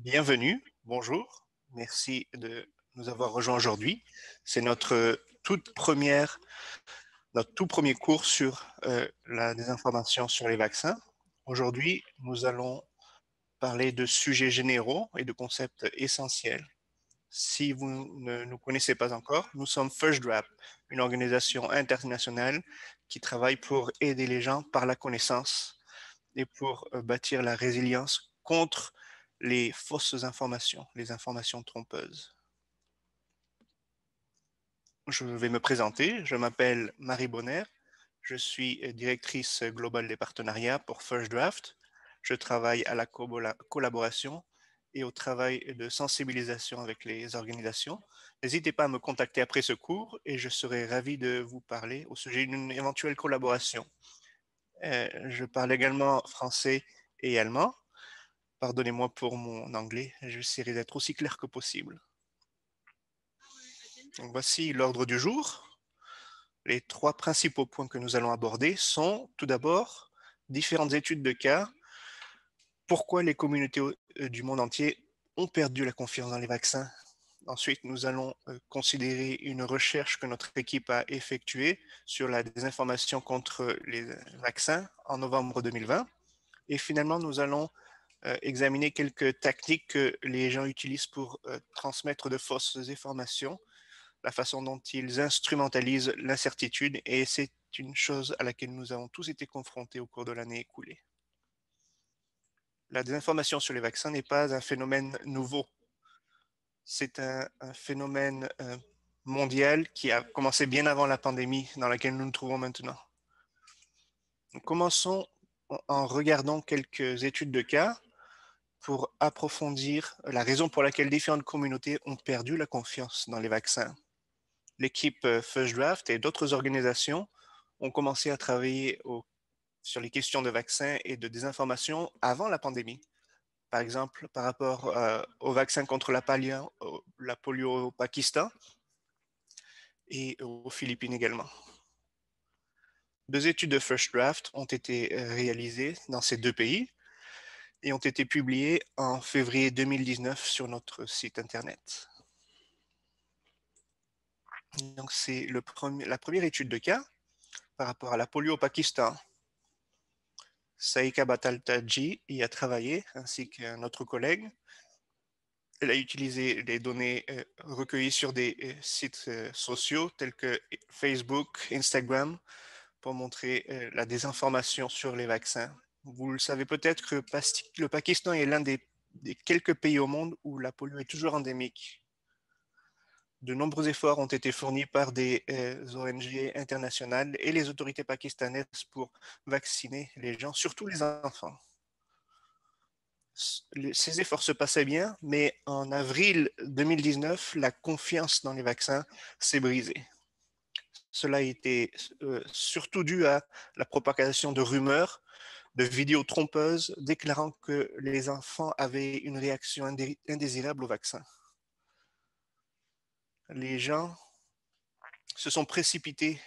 Bienvenue, bonjour, merci de nous avoir rejoints aujourd'hui. C'est notre tout premier cours sur la désinformation sur les vaccins. Aujourd'hui, nous allons parler de sujets généraux et de concepts essentiels. Si vous ne nous connaissez pas encore, nous sommes First Draft, une organisation internationale qui travaille pour aider les gens par la connaissance et pour bâtir la résilience contre les fausses informations, les informations trompeuses. Je vais me présenter. Je m'appelle Marie Bonner. Je suis directrice globale des partenariats pour First Draft. Je travaille à la collaboration et au travail de sensibilisation avec les organisations. N'hésitez pas à me contacter après ce cours et je serai ravi de vous parler au sujet d'une éventuelle collaboration. Je parle également français et allemand. Pardonnez-moi pour mon anglais, j'essaierai d'être aussi clair que possible. Donc voici l'ordre du jour. Les trois principaux points que nous allons aborder sont tout d'abord différentes études de cas, pourquoi les communautés du monde entier ont perdu la confiance dans les vaccins. Ensuite, nous allons considérer une recherche que notre équipe a effectuée sur la désinformation contre les vaccins en novembre 2020. Et finalement, nous allons examiner quelques techniques que les gens utilisent pour transmettre de fausses informations, la façon dont ils instrumentalisent l'incertitude, et c'est une chose à laquelle nous avons tous été confrontés au cours de l'année écoulée. La désinformation sur les vaccins n'est pas un phénomène nouveau. C'est un phénomène mondial qui a commencé bien avant la pandémie dans laquelle nous nous trouvons maintenant. Nous commençons en regardant quelques études de cas pour approfondir la raison pour laquelle différentes communautés ont perdu la confiance dans les vaccins. L'équipe First Draft et d'autres organisations ont commencé à travailler sur les questions de vaccins et de désinformation avant la pandémie. Par exemple, par rapport au vaccin contre la polio au Pakistan et aux Philippines également. Deux études de First Draft ont été réalisées dans ces deux pays et ont été publiées en février 2019 sur notre site Internet. Donc, c'est la première étude de cas par rapport à la polio au Pakistan. Saïka Bataltaji y a travaillé, ainsi qu'un autre collègue. Elle a utilisé des données recueillies sur des sites sociaux tels que Facebook, Instagram, pour montrer la désinformation sur les vaccins. Vous le savez peut-être que le Pakistan est l'un des quelques pays au monde où la polio est toujours endémique. De nombreux efforts ont été fournis par des ONG internationales et les autorités pakistanaises pour vacciner les gens, surtout les enfants. Ces efforts se passaient bien, mais en avril 2019, la confiance dans les vaccins s'est brisée. Cela a été surtout dû à la propagation de rumeurs, de vidéos trompeuses déclarant que les enfants avaient une réaction indésirable au vaccin. Les gens se sont précipités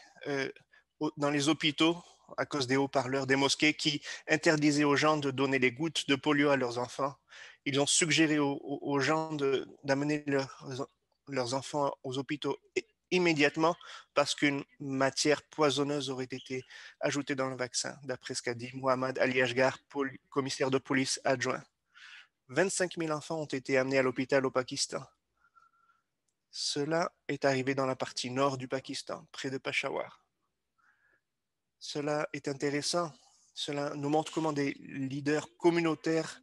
dans les hôpitaux à cause des haut-parleurs des mosquées qui interdisaient aux gens de donner les gouttes de polio à leurs enfants. Ils ont suggéré aux gens d'amener leurs enfants aux hôpitaux immédiatement parce qu'une matière poisonneuse aurait été ajoutée dans le vaccin, d'après ce qu'a dit Mohamed Ali Ashgar, commissaire de police adjoint. 25 000 enfants ont été amenés à l'hôpital au Pakistan. Cela est arrivé dans la partie nord du Pakistan, près de Peshawar. Cela est intéressant. Cela nous montre comment des leaders communautaires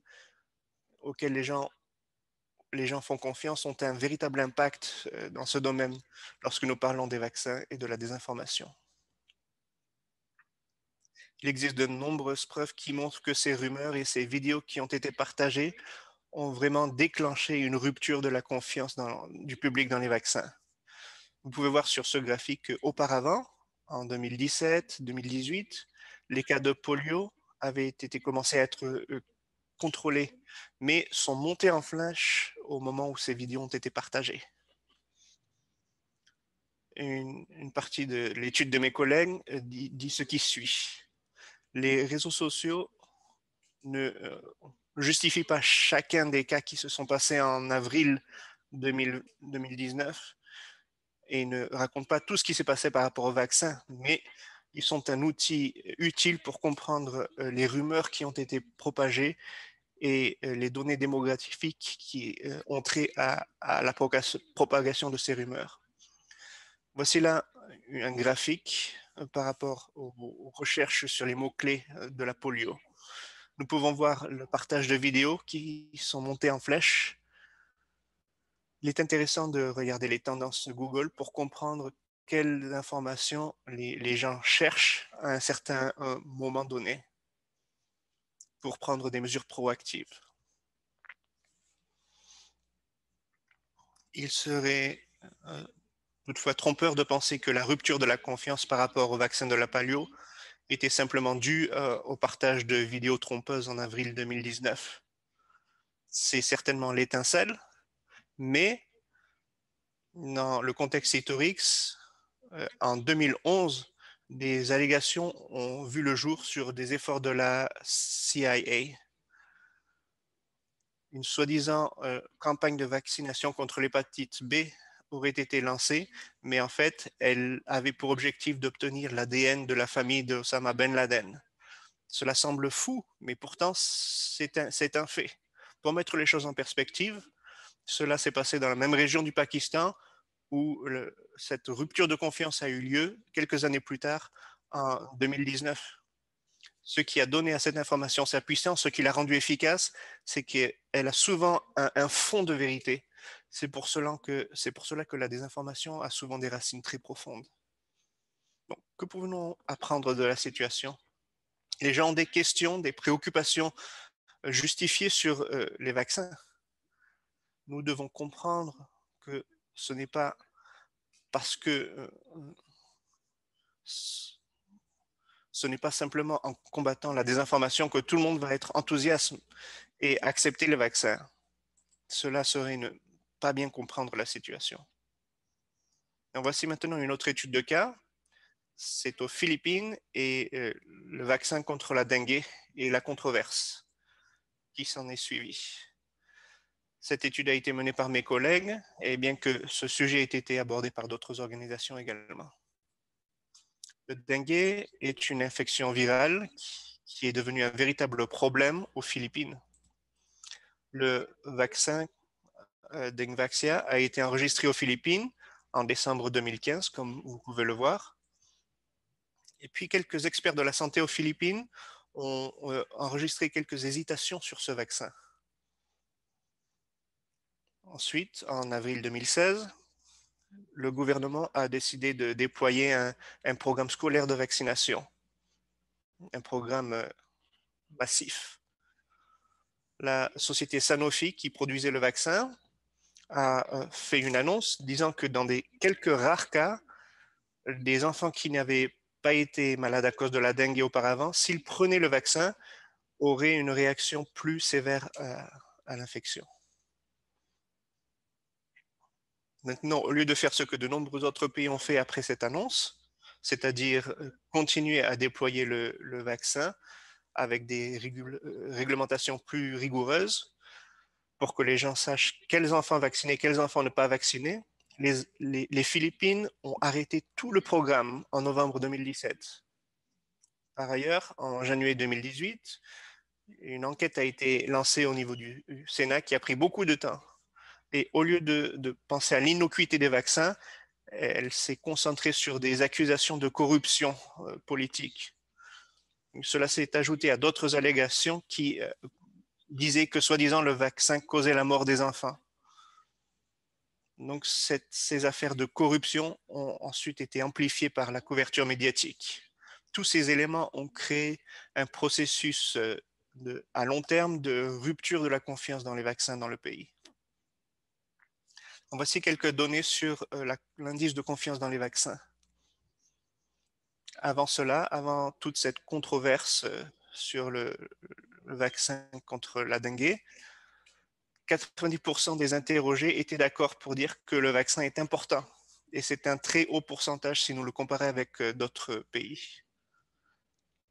auxquels les gens font confiance ont un véritable impact dans ce domaine lorsque nous parlons des vaccins et de la désinformation. Il existe de nombreuses preuves qui montrent que ces rumeurs et ces vidéos qui ont été partagées ont vraiment déclenché une rupture de la confiance du public dans les vaccins. Vous pouvez voir sur ce graphique qu'auparavant, en 2017-2018, les cas de polio avaient été commencés à être contrôlés, mais sont montés en flèche au moment où ces vidéos ont été partagées. Une partie de l'étude de mes collègues dit ce qui suit. Les réseaux sociaux justifie pas chacun des cas qui se sont passés en avril 2019 et ne raconte pas tout ce qui s'est passé par rapport au vaccin, mais ils sont un outil utile pour comprendre les rumeurs qui ont été propagées et les données démographiques qui ont trait à la propagation de ces rumeurs. Voici là un graphique par rapport aux recherches sur les mots-clés de la polio. Nous pouvons voir le partage de vidéos qui sont montées en flèche. Il est intéressant de regarder les tendances Google pour comprendre quelles informations les gens cherchent à un certain moment donné pour prendre des mesures proactives. Il serait toutefois trompeur de penser que la rupture de la confiance par rapport au vaccin de la polio était simplement due au partage de vidéos trompeuses en avril 2019. C'est certainement l'étincelle, mais dans le contexte historique, en 2011, des allégations ont vu le jour sur des efforts de la CIA. Une soi-disant campagne de vaccination contre l'hépatite B aurait été lancée, mais en fait, elle avait pour objectif d'obtenir l'ADN de la famille d'Osama Ben Laden. Cela semble fou, mais pourtant, c'est un fait. Pour mettre les choses en perspective, cela s'est passé dans la même région du Pakistan où cette rupture de confiance a eu lieu quelques années plus tard, en 2019. Ce qui a donné à cette information sa puissance, ce qui l'a rendue efficace, c'est qu'elle a souvent un fond de vérité. C'est pour cela que la désinformation a souvent des racines très profondes. Donc, que pouvons-nous apprendre de la situation? Les gens ont des questions, des préoccupations justifiées sur les vaccins. Nous devons comprendre que ce n'est pas parce que ce n'est pas simplement en combattant la désinformation que tout le monde va être enthousiaste et accepter le vaccin. Cela serait ne pas bien comprendre la situation. Et voici maintenant une autre étude de cas. C'est aux Philippines et le vaccin contre la dengue et la controverse qui s'en est suivie. Cette étude a été menée par mes collègues, et bien que ce sujet ait été abordé par d'autres organisations également. Le dengue est une infection virale qui est devenue un véritable problème aux Philippines. Le vaccin Dengvaxia a été enregistré aux Philippines en décembre 2015, comme vous pouvez le voir. Et puis, quelques experts de la santé aux Philippines ont enregistré quelques hésitations sur ce vaccin. Ensuite, en avril 2016, le gouvernement a décidé de déployer un programme scolaire de vaccination, un programme massif. La société Sanofi, qui produisait le vaccin, a fait une annonce disant que dans des quelques rares cas, des enfants qui n'avaient pas été malades à cause de la dengue auparavant, s'ils prenaient le vaccin, auraient une réaction plus sévère à l'infection. Maintenant, au lieu de faire ce que de nombreux autres pays ont fait après cette annonce, c'est-à-dire continuer à déployer le vaccin avec des réglementations plus rigoureuses pour que les gens sachent quels enfants vacciner, quels enfants ne pas vacciner, les Philippines ont arrêté tout le programme en novembre 2017. Par ailleurs, en janvier 2018, une enquête a été lancée au niveau du Sénat qui a pris beaucoup de temps. Et au lieu de penser à l'innocuité des vaccins, elle s'est concentrée sur des accusations de corruption politique. Cela s'est ajouté à d'autres allégations qui disaient que, soi-disant, le vaccin causait la mort des enfants. Donc, ces affaires de corruption ont ensuite été amplifiées par la couverture médiatique. Tous ces éléments ont créé un processus à long terme de rupture de la confiance dans les vaccins dans le pays. Voici quelques données sur l'indice de confiance dans les vaccins. Avant cela, avant toute cette controverse sur le vaccin contre la dengue, 90% des interrogés étaient d'accord pour dire que le vaccin est important. Et c'est un très haut pourcentage si nous le comparons avec d'autres pays.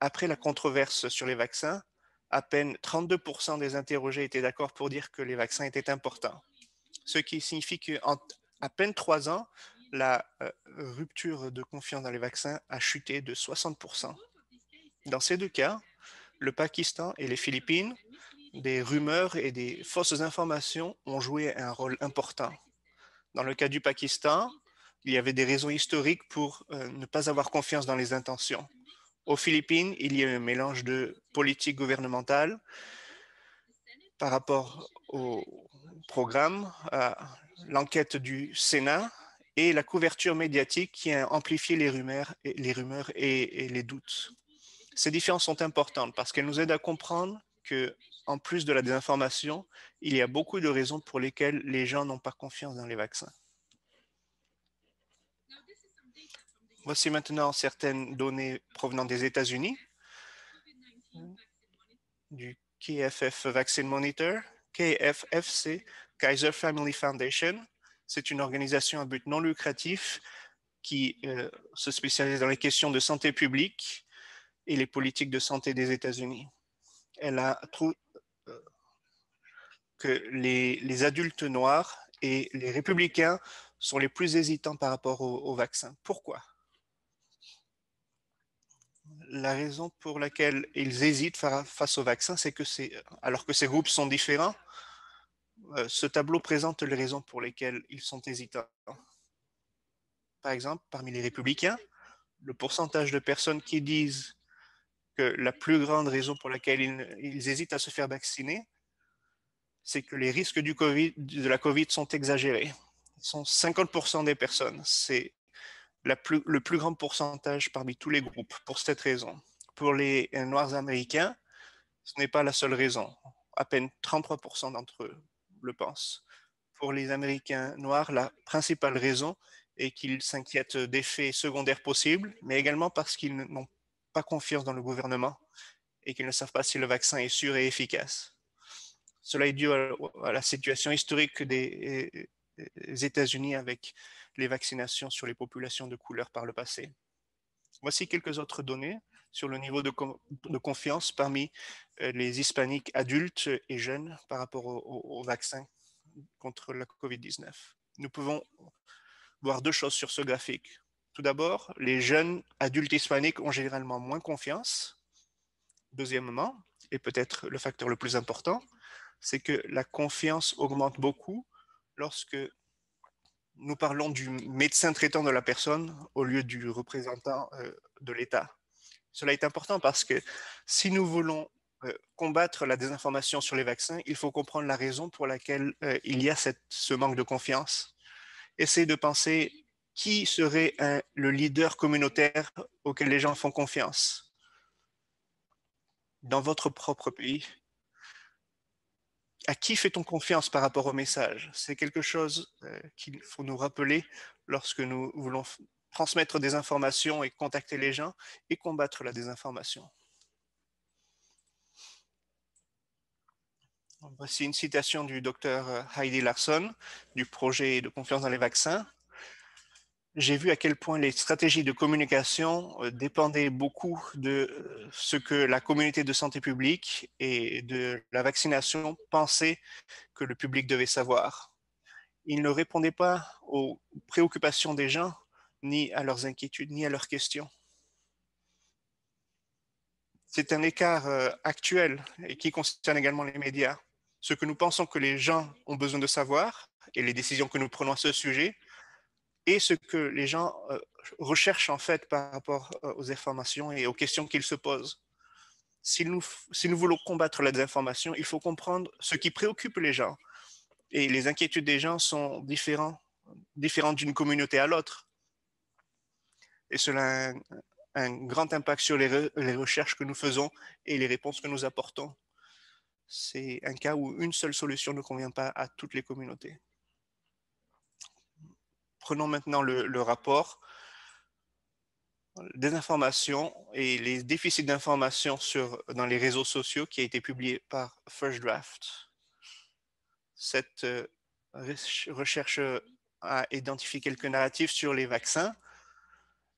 Après la controverse sur les vaccins, à peine 32% des interrogés étaient d'accord pour dire que les vaccins étaient importants. Ce qui signifie qu'en à peine 3 ans, la rupture de confiance dans les vaccins a chuté de 60%. Dans ces deux cas, le Pakistan et les Philippines, des rumeurs et des fausses informations ont joué un rôle important. Dans le cas du Pakistan, il y avait des raisons historiques pour ne pas avoir confiance dans les intentions. Aux Philippines, il y a eu un mélange de politique gouvernementale par rapport au programme, à l'enquête du Sénat et la couverture médiatique qui a amplifié les rumeurs et les doutes. Ces différences sont importantes parce qu'elles nous aident à comprendre que, en plus de la désinformation, il y a beaucoup de raisons pour lesquelles les gens n'ont pas confiance dans les vaccins. Voici maintenant certaines données provenant des États-Unis, du KFF Vaccine Monitor. KFF, c'est Kaiser Family Foundation. C'est une organisation à but non lucratif qui se spécialise dans les questions de santé publique et les politiques de santé des États-Unis. Elle a trouvé que les adultes noirs et les républicains sont les plus hésitants par rapport au vaccin. Pourquoi? La raison pour laquelle ils hésitent face au vaccin, c'est que alors que ces groupes sont différents, ce tableau présente les raisons pour lesquelles ils sont hésitants. Par exemple, parmi les républicains, le pourcentage de personnes qui disent que la plus grande raison pour laquelle ils hésitent à se faire vacciner, c'est que les risques de la COVID sont exagérés. Ce sont 50% des personnes. C'est le plus grand pourcentage parmi tous les groupes pour cette raison. Pour les Noirs américains, ce n'est pas la seule raison. À peine 33% d'entre eux le pensent. Pour les Américains noirs, la principale raison est qu'ils s'inquiètent d'effets secondaires possibles, mais également parce qu'ils n'ont pas confiance dans le gouvernement et qu'ils ne savent pas si le vaccin est sûr et efficace. Cela est dû à la situation historique des États-Unis avec les vaccinations sur les populations de couleur par le passé. Voici quelques autres données sur le niveau de confiance parmi les hispaniques adultes et jeunes par rapport au vaccin contre la COVID-19. Nous pouvons voir deux choses sur ce graphique. Tout d'abord, les jeunes adultes hispaniques ont généralement moins confiance. Deuxièmement, et peut-être le facteur le plus important, c'est que la confiance augmente beaucoup lorsque nous parlons du médecin traitant de la personne au lieu du représentant de l'État. Cela est important parce que si nous voulons combattre la désinformation sur les vaccins, il faut comprendre la raison pour laquelle il y a ce manque de confiance. Essayez de penser qui serait le leader communautaire auquel les gens font confiance dans votre propre pays. À qui fait-on confiance par rapport au message? C'est quelque chose qu'il faut nous rappeler lorsque nous voulons transmettre des informations et contacter les gens et combattre la désinformation. Voici une citation du docteur Heidi Larson du projet de confiance dans les vaccins. J'ai vu à quel point les stratégies de communication dépendaient beaucoup de ce que la communauté de santé publique et de la vaccination pensait que le public devait savoir. Ils ne répondaient pas aux préoccupations des gens, ni à leurs inquiétudes, ni à leurs questions. C'est un écart actuel et qui concerne également les médias. Ce que nous pensons que les gens ont besoin de savoir et les décisions que nous prenons à ce sujet et ce que les gens recherchent en fait par rapport aux informations et aux questions qu'ils se posent. Si nous voulons combattre la désinformation, il faut comprendre ce qui préoccupe les gens. Et les inquiétudes des gens sont différentes d'une communauté à l'autre. Et cela a un grand impact sur les recherches que nous faisons et les réponses que nous apportons. C'est un cas où une seule solution ne convient pas à toutes les communautés. Prenons maintenant le rapport des informations et les déficits d'information dans les réseaux sociaux qui a été publié par First Draft. Cette recherche a identifié quelques narratifs sur les vaccins.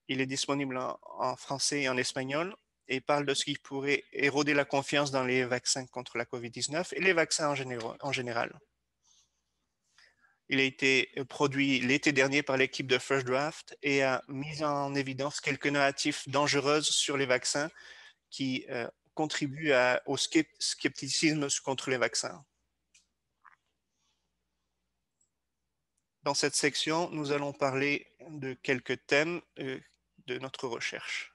Il est disponible en français et en espagnol. et parle de ce qui pourrait éroder la confiance dans les vaccins contre la COVID-19 et les vaccins en général. Il a été produit l'été dernier par l'équipe de First Draft et a mis en évidence quelques narratifs dangereuses sur les vaccins qui contribuent au scepticisme contre les vaccins. Dans cette section, nous allons parler de quelques thèmes de notre recherche.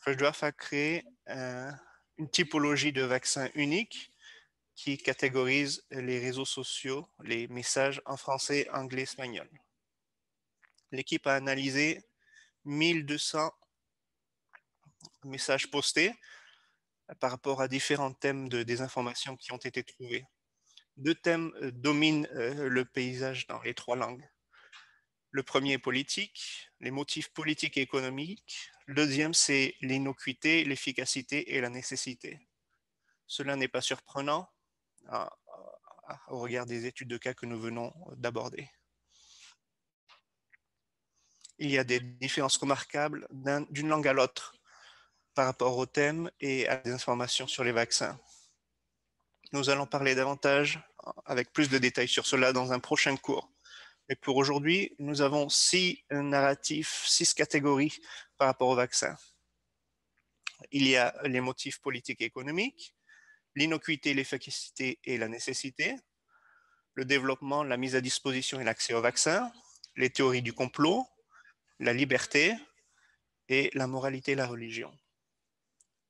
First Draft a créé une typologie de vaccins unique qui catégorise les réseaux sociaux, les messages en français, anglais, espagnol. L'équipe a analysé 1200 messages postés par rapport à différents thèmes de désinformation qui ont été trouvés. Deux thèmes dominent le paysage dans les trois langues. Le premier est politique, les motifs politiques et économiques. Le deuxième, c'est l'innocuité, l'efficacité et la nécessité. Cela n'est pas surprenant au regard des études de cas que nous venons d'aborder. Il y a des différences remarquables d'une langue à l'autre par rapport au thème et à des informations sur les vaccins. Nous allons parler davantage avec plus de détails sur cela dans un prochain cours. Et pour aujourd'hui, nous avons 6 narratifs, 6 catégories par rapport au vaccin. Il y a les motifs politiques et économiques, l'innocuité, l'efficacité et la nécessité, le développement, la mise à disposition et l'accès au vaccin, les théories du complot, la liberté et la moralité et la religion.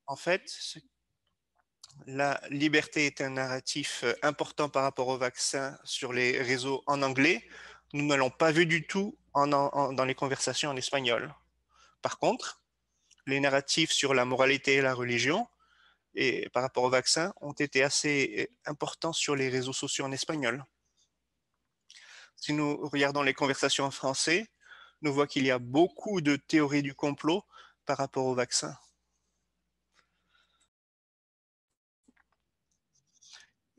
En fait, la liberté est un narratif important par rapport au vaccin sur les réseaux en anglais. Nous ne l'avons pas vu du tout dans les conversations en espagnol. Par contre, les narratifs sur la moralité et la religion et par rapport au vaccin ont été assez importants sur les réseaux sociaux en espagnol. Si nous regardons les conversations en français, nous voyons qu'il y a beaucoup de théories du complot par rapport au vaccin.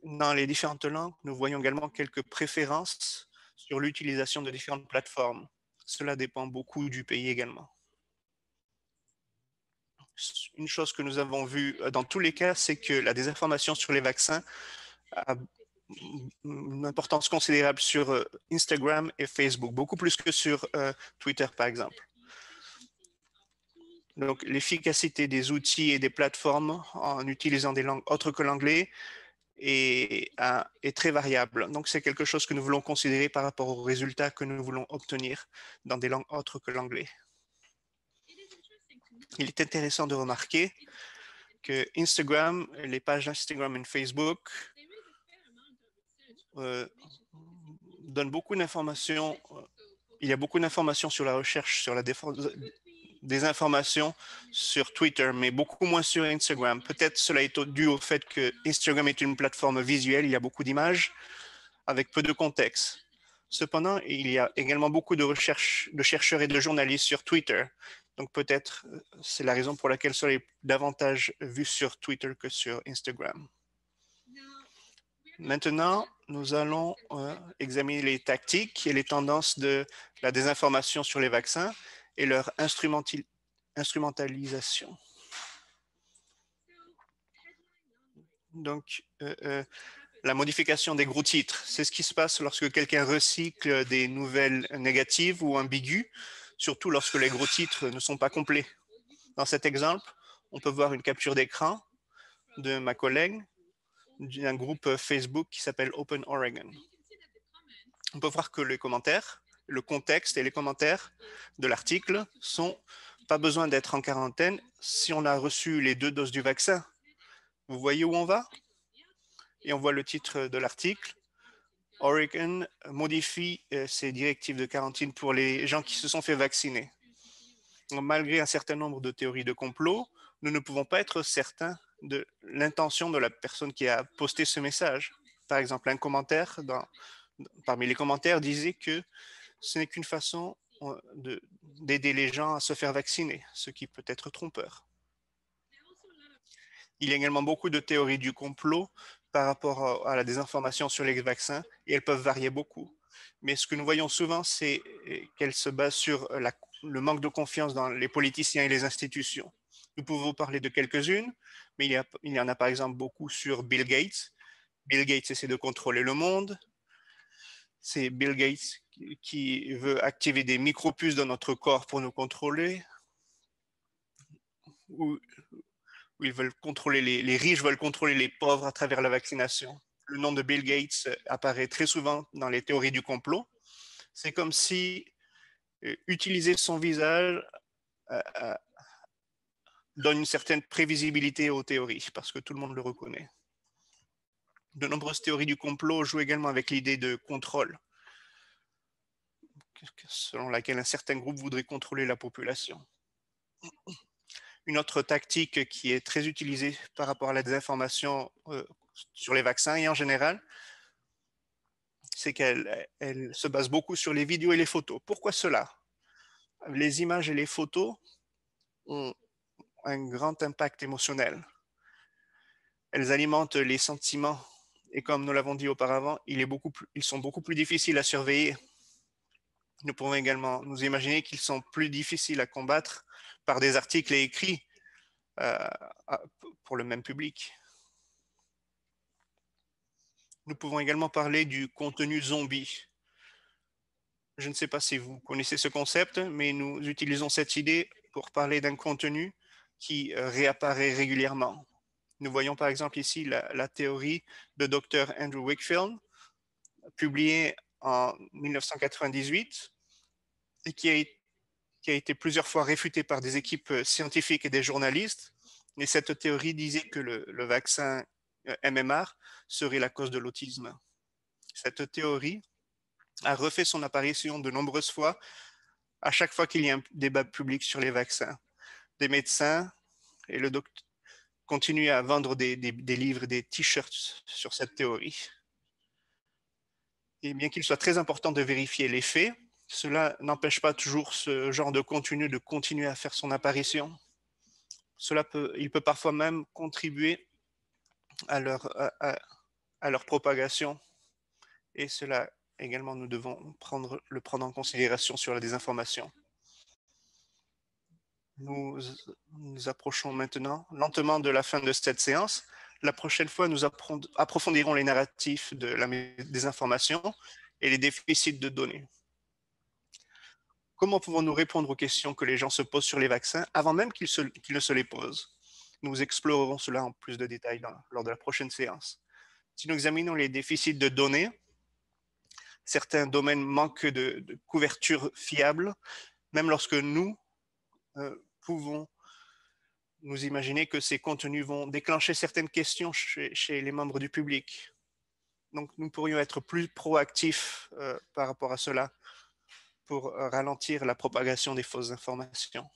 Dans les différentes langues, nous voyons également quelques préférences sur l'utilisation de différentes plateformes. Cela dépend beaucoup du pays également. Une chose que nous avons vue dans tous les cas, c'est que la désinformation sur les vaccins a une importance considérable sur Instagram et Facebook, beaucoup plus que sur Twitter, par exemple. Donc, l'efficacité des outils et des plateformes en utilisant des langues autres que l'anglais est très variable. Donc, c'est quelque chose que nous voulons considérer par rapport aux résultats que nous voulons obtenir dans des langues autres que l'anglais. Il est intéressant de remarquer que Instagram, les pages Instagram et Facebook donnent beaucoup d'informations. Il y a beaucoup d'informations sur la recherche, sur la défense des informations sur Twitter, mais beaucoup moins sur Instagram. Peut-être cela est dû au fait que Instagram est une plateforme visuelle, il y a beaucoup d'images avec peu de contexte. Cependant, il y a également beaucoup de chercheurs et de journalistes sur Twitter. Donc peut-être c'est la raison pour laquelle cela est davantage vu sur Twitter que sur Instagram. Maintenant, nous allons examiner les tactiques et les tendances de la désinformation sur les vaccins et leur instrumentalisation. Donc, la modification des gros titres, c'est ce qui se passe lorsque quelqu'un recycle des nouvelles négatives ou ambiguës, surtout lorsque les gros titres ne sont pas complets. Dans cet exemple, on peut voir une capture d'écran de ma collègue d'un groupe Facebook qui s'appelle Open Oregon. On peut voir que les commentaires, le contexte et les commentaires de l'article sont pas besoin d'être en quarantaine si on a reçu les 2 doses du vaccin. Vous voyez où on va? Et on voit le titre de l'article. Oregon modifie ses directives de quarantaine pour les gens qui se sont fait vacciner. Malgré un certain nombre de théories de complot, nous ne pouvons pas être certains de l'intention de la personne qui a posté ce message. Par exemple, un commentaire parmi les commentaires disait que ce n'est qu'une façon d'aider les gens à se faire vacciner, ce qui peut être trompeur. Il y a également beaucoup de théories du complot par rapport à la désinformation sur les vaccins et elles peuvent varier beaucoup. Mais ce que nous voyons souvent, c'est qu'elles se basent sur le manque de confiance dans les politiciens et les institutions. Nous pouvons parler de quelques-unes, mais il y en a par exemple beaucoup sur Bill Gates. Bill Gates essaie de contrôler le monde. C'est Bill Gates qui veut activer des micropuces dans notre corps pour nous contrôler. Ou ils veulent contrôler les riches veulent contrôler les pauvres à travers la vaccination. Le nom de Bill Gates apparaît très souvent dans les théories du complot. C'est comme si utiliser son visage euh, donne une certaine prévisibilité aux théories, parce que tout le monde le reconnaît. De nombreuses théories du complot jouent également avec l'idée de contrôle, selon laquelle un certain groupe voudrait contrôler la population. Une autre tactique qui est très utilisée par rapport à la désinformation sur les vaccins et en général, c'est qu'elle se base beaucoup sur les vidéos et les photos. Pourquoi cela? Les images et les photos ont un grand impact émotionnel. Elles alimentent les sentiments et comme nous l'avons dit auparavant, ils sont beaucoup plus difficiles à surveiller. Nous pouvons également nous imaginer qu'ils sont plus difficiles à combattre par des articles et écrits euh, pour le même public. Nous pouvons également parler du contenu zombie. Je ne sais pas si vous connaissez ce concept, mais nous utilisons cette idée pour parler d'un contenu qui réapparaît régulièrement. Nous voyons par exemple ici la théorie de Dr. Andrew Wakefield, publiée en 1998 et qui a été plusieurs fois réfutée par des équipes scientifiques et des journalistes. Et cette théorie disait que le vaccin MMR serait la cause de l'autisme. Cette théorie a refait son apparition de nombreuses fois à chaque fois qu'il y a un débat public sur les vaccins. Des médecins et le docteur continuent à vendre des livres, des t-shirts sur cette théorie. Et bien qu'il soit très important de vérifier les faits, cela n'empêche pas toujours ce genre de contenu de continuer à faire son apparition. Il peut parfois même contribuer à leur propagation. Et cela également, nous devons le prendre en considération sur la désinformation. Nous approchons maintenant lentement de la fin de cette séance. La prochaine fois, nous approfondirons les narratifs de la désinformation et les déficits de données. Comment pouvons-nous répondre aux questions que les gens se posent sur les vaccins avant même qu'ils ne se les posent? Nous explorerons cela en plus de détails lors de la prochaine séance. Si nous examinons les déficits de données, certains domaines manquent de couverture fiable, même lorsque nous pouvons nous imaginer que ces contenus vont déclencher certaines questions chez les membres du public. Donc, nous pourrions être plus proactifs par rapport à cela pour ralentir la propagation des fausses informations.